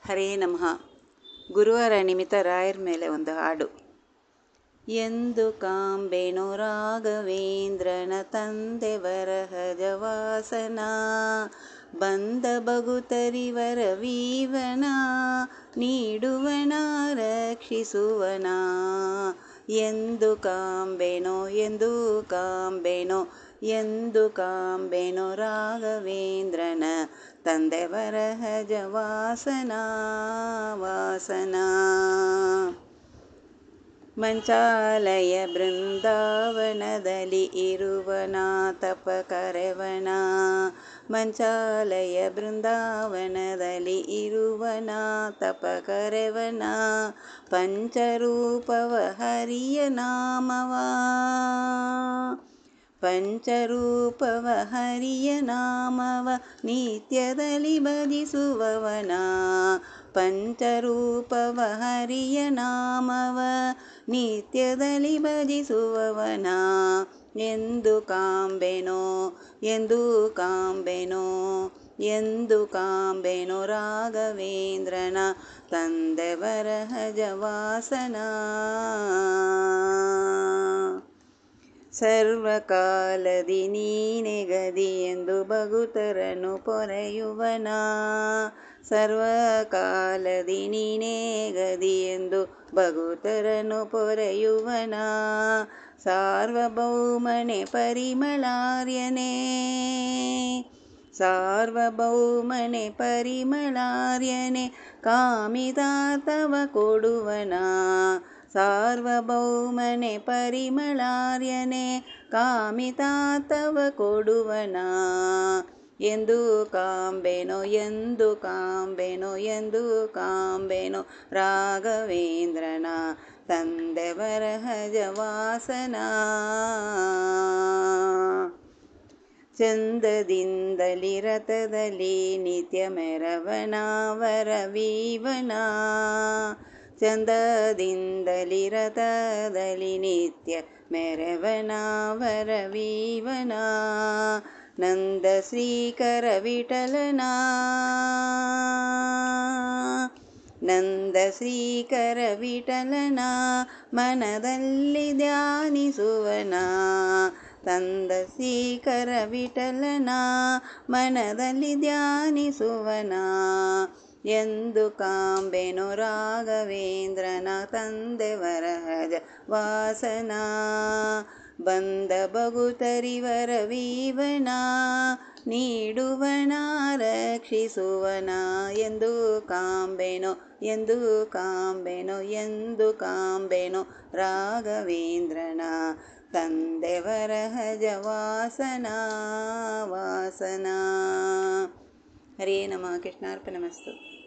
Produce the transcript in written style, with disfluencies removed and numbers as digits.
ಹರೇ ನಮಃ. ಗುರುವಾರ ನಿಮಿತ್ತ ರಾಯರ ಮೇಲೆ ಒಂದು ಹಾಡು. ಎಂದು ಕಾಂಬೆನೋ ರಾಘವೇಂದ್ರನ ತಂದೆ ವರಹಜವಾಸನ, ಬಂದ ಬಗುತರಿವರ ವೀವನ, ನೀಡುವನ ರಕ್ಷಿಸುವನ. ಎಂದು ಕಾಂಬೆನೋ ಎಂದು ಕಾಂಬೆನೋ ರಾಘವೇಂದ್ರನ ತಂದೆ ವರಹಜವಾಸನ ವಾಸನ. ಮಂಚಾಲಯ ಬೃಂದಾವನದಲ್ಲಿ ಇರುವನ ತಪ ಕರೆವನ, ಮಂಚಾಲಯ ಬೃಂದಾವನದಲ್ಲಿ ಇರುವನ ತಪ ಕರೆವನ. ಪಂಚರೂಪವ ಹರಿಯ ನಾಮವ, ಪಂಚರೂಪವ ಹರಿಯ ನಾಮವ ನಿತ್ಯದಲ್ಲಿ ಭಜಿಸುವವನ. ಪಂಚರೂಪವ ಹರಿಯ ನಾಮವ ನಿತ್ಯದಲ್ಲಿ ಭಜಿಸುವವನ. ಎಂದು ಕಾಂಬೆನೋ ಎಂದು ಕಾಂಬೆನೋ ರಾಘವೇಂದ್ರನ ತಂದೆ ವರಹಜವಾಸನ. ಸರ್ವಕಾಲದಿ ನೀನೆ ಗದಿ ಎಂದು ಭಗುತರನು ಪೊರೆಯುವನ, ಸರ್ವಕಾಲದಿ ನೀನೇ ಗದಿ ಎಂದು ಭಗುತರನು ಪೊರೆಯುವನ. ಸಾರ್ವಭೌಮನೆ ಪರಿಮಳಾರ್ಯನೇ, ಸಾರ್ವಭೌಮನೆ ಪರಿಮಳಾರ್ಯನೇ, ಕಾಮಿತಾರ್ಥವ ಕೊಡುವನ. ಸಾರ್ವಭೌಮನೆ ಪರಿಮಳಾರ್ಯನೇ, ಕಾಮಿತಾರ್ಥವ ಕೊಡುವನ. ಎಂದು ಕಾಂಬೆನೋ ಎಂದು ಕಾಂಬೆನೋ ರಾಘವೇಂದ್ರನ ತಂದೆ ವರಹಜವಾಸನ. ಚಂದದಿಂದಲಿ ರಥದಲ್ಲಿ ನಿತ್ಯ ಮೆರವನ ವರವೀವನ, ಚಂದದಿಂದಲಿ ರಥದಲ್ಲಿ ನಿತ್ಯ ಮೆರವನ ವರವೀವನ. ನಂದ ಶ್ರೀಕರ ವಿಠಲನ, ನಂದ ಶ್ರೀಕರ ವಿಠಲನ ಮನದಲ್ಲಿ ಧ್ಯಾನಿಸುವನ. ನಂದ ಶ್ರೀಕರ ವಿಠಲನ ಮನದಲ್ಲಿ ಧ್ಯಾನಿಸುವನ. ಎಂದು ಕಾಂಬೆನೋ ರಾಘವೇಂದ್ರನ ತಂದೆ ವರಹಜ ವಾಸನ, ಬಂದ ಬಗುತರಿವರ ವೀವನ, ನೀಡುವನ ರಕ್ಷಿಸುವನ. ಎಂದು ಕಾಂಬೆನೋ ಎಂದು ಕಾಂಬೆನೋ ರಾಘವೇಂದ್ರನ ತಂದೆ ವರಹಜವಾಸನ ವಾಸನ. ಹರೇ ನಮಃ. ಕೃಷ್ಣಾರ್ಪಣಮಸ್ತು.